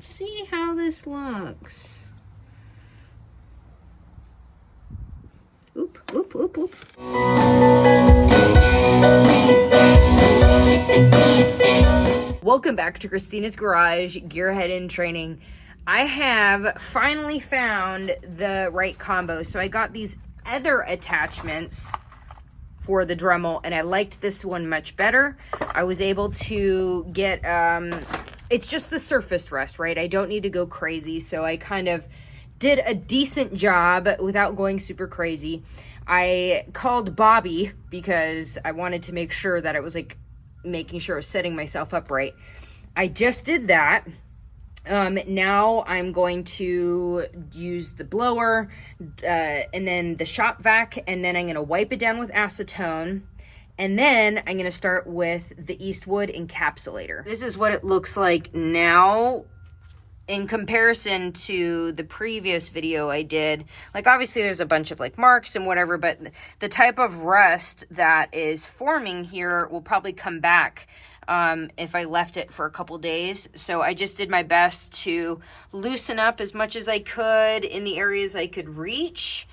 See how this looks. Oop, oop, oop, oop. Welcome back to Christina's Garage, Gearhead in Training. I have finally found the right combo. So I got these other attachments for the Dremel, and I liked this one much better. I was able to get, it's just the surface rest, right? I don't need to go crazy, so I kind of did a decent job without going super crazy. I called Bobby because I wanted to make sure that I was like making sure I was setting myself up right. I just did that. Now I'm going to use the blower, and then the shop vac, and then I'm going to wipe it down with acetone. And then I'm going to start with the Eastwood Encapsulator. This is what it looks like now in comparison to the previous video I did. Like, obviously there's a bunch of like marks and whatever, but the type of rust that is forming here will probably come back if I left it for a couple days. So I just did my best to loosen up as much as I could in the areas I could reach.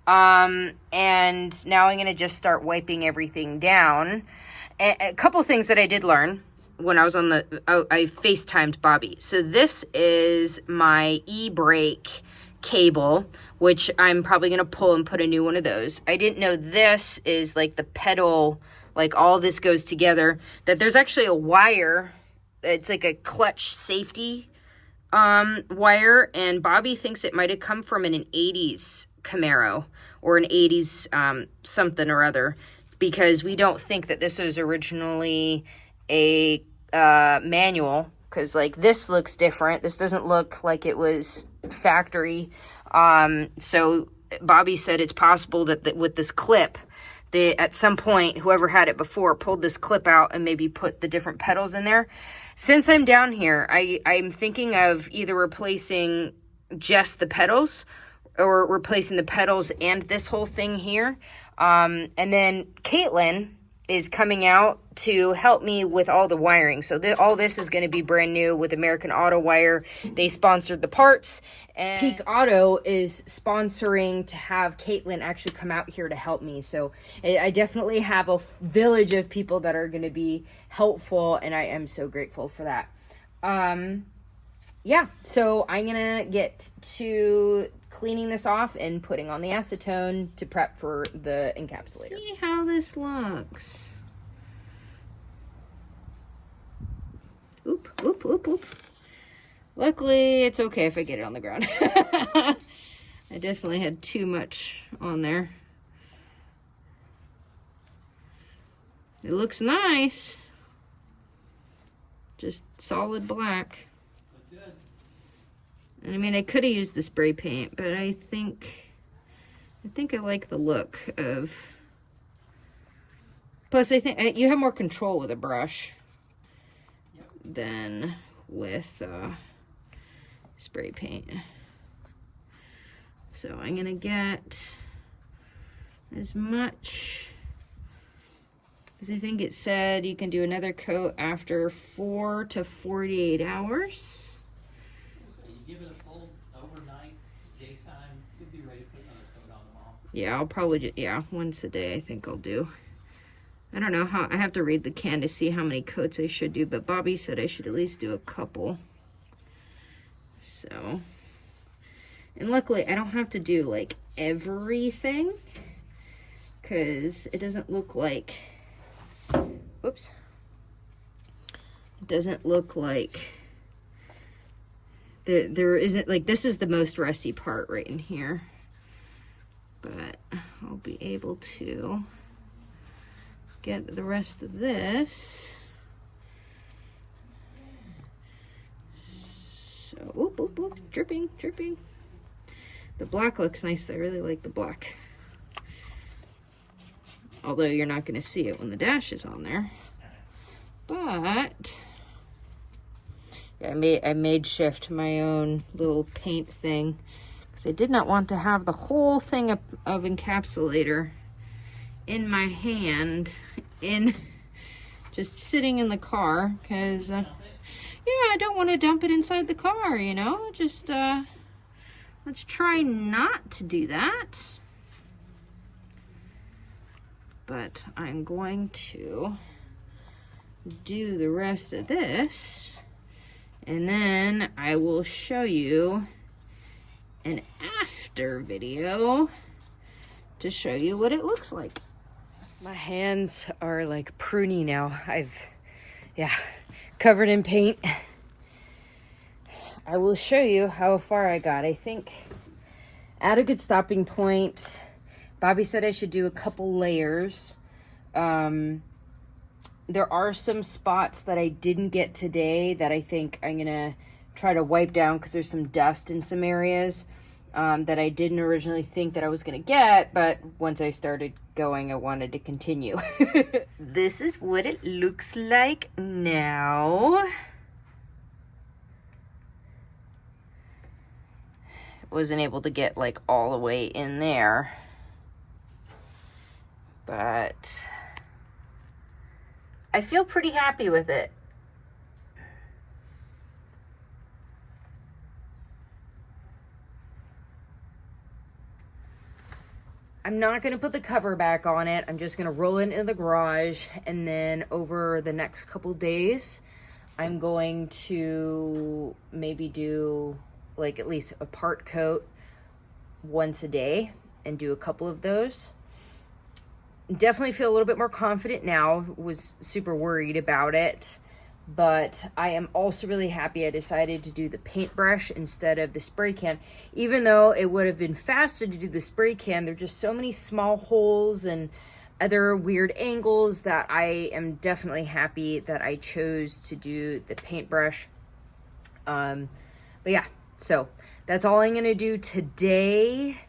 And now I'm going to just start wiping everything down. A couple things that I did learn when I was on I FaceTimed Bobby. So this is my e-brake cable, which I'm probably going to pull and put a new one of those. I didn't know this is like the pedal, like all this goes together, that there's actually a wire. It's like a clutch safety wire, and Bobby thinks it might have come from an 80s Camaro or an 80s something or other, because we don't think that this was originally a manual, because like this looks different. This doesn't look like it was factory. So Bobby said it's possible that with this clip, at some point, whoever had it before pulled this clip out and maybe put the different pedals in there. Since I'm down here, I'm thinking of either replacing just the pedals or replacing the pedals and this whole thing here. And then Caitlin is coming out to help me with all the wiring. So all this is going to be brand new with American Auto Wire. They sponsored the parts, and Peak Auto is sponsoring to have Caitlin actually come out here to help me. So I definitely have a village of people that are going to be helpful, and I am so grateful for that. Yeah, so I'm going to get to cleaning this off and putting on the acetone to prep for the encapsulator. See how this looks. Oop, oop, oop, oop. Luckily, it's okay if I get it on the ground. I definitely had too much on there. It looks nice. Just solid black. And I mean, I could have used the spray paint, but I think I like the look of. Plus, I think you have more control with a brush than with spray paint. So I'm gonna get as much as I think it said you can do another coat after 4 to 48 hours. Give it a full overnight, daytime, you'll be ready to put another coat on tomorrow. Yeah, I'll probably once a day I think I'll do. I don't know how, I have to read the can to see how many coats I should do, but Bobby said I should at least do a couple. So, and luckily I don't have to do like everything, because it doesn't look like, whoops, it doesn't look like there isn't, like, this is the most rusty part right in here, but I'll be able to get the rest of this. So, oop, oop, oop, dripping. The black looks nice. I really like the black. Although you're not going to see it when the dash is on there. But yeah, I made shift my own little paint thing, because I did not want to have the whole thing of encapsulator in my hand, just sitting in the car, because yeah, I don't want to dump it inside the car, you know? Just, let's try not to do that. But I'm going to do the rest of this, and then I will show you an after video to show you what it looks like. My hands are like pruny now. Covered in paint. I will show you how far I got. I think at a good stopping point, Bobby said I should do a couple layers. There are some spots that I didn't get today that I think I'm gonna try to wipe down because there's some dust in some areas that I didn't originally think that I was gonna get, but once I started going, I wanted to continue. This is what it looks like now. Wasn't able to get like all the way in there, but I feel pretty happy with it. I'm not going to put the cover back on it. I'm just going to roll it into the garage, and then over the next couple days, I'm going to maybe do like at least a part coat once a day and do a couple of those. Definitely feel a little bit more confident now. Was super worried about it, but I am also really happy I decided to do the paintbrush instead of the spray can. Even though it would have been faster to do the spray can, there are just so many small holes and other weird angles that I am definitely happy that I chose to do the paintbrush. But yeah, so that's all I'm gonna do today.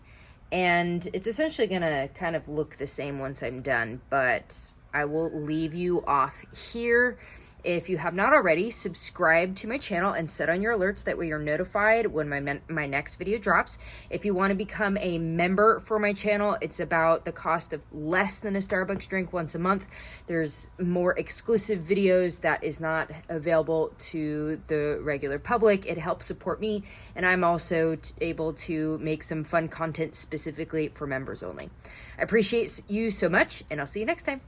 And it's essentially gonna kind of look the same once I'm done, but I will leave you off here. If you have not already, subscribe to my channel and set on your alerts. That way you're notified when my next video drops. If you want to become a member for my channel, it's about the cost of less than a Starbucks drink once a month. There's more exclusive videos that is not available to the regular public. It helps support me, and I'm also able to make some fun content specifically for members only. I appreciate you so much, and I'll see you next time.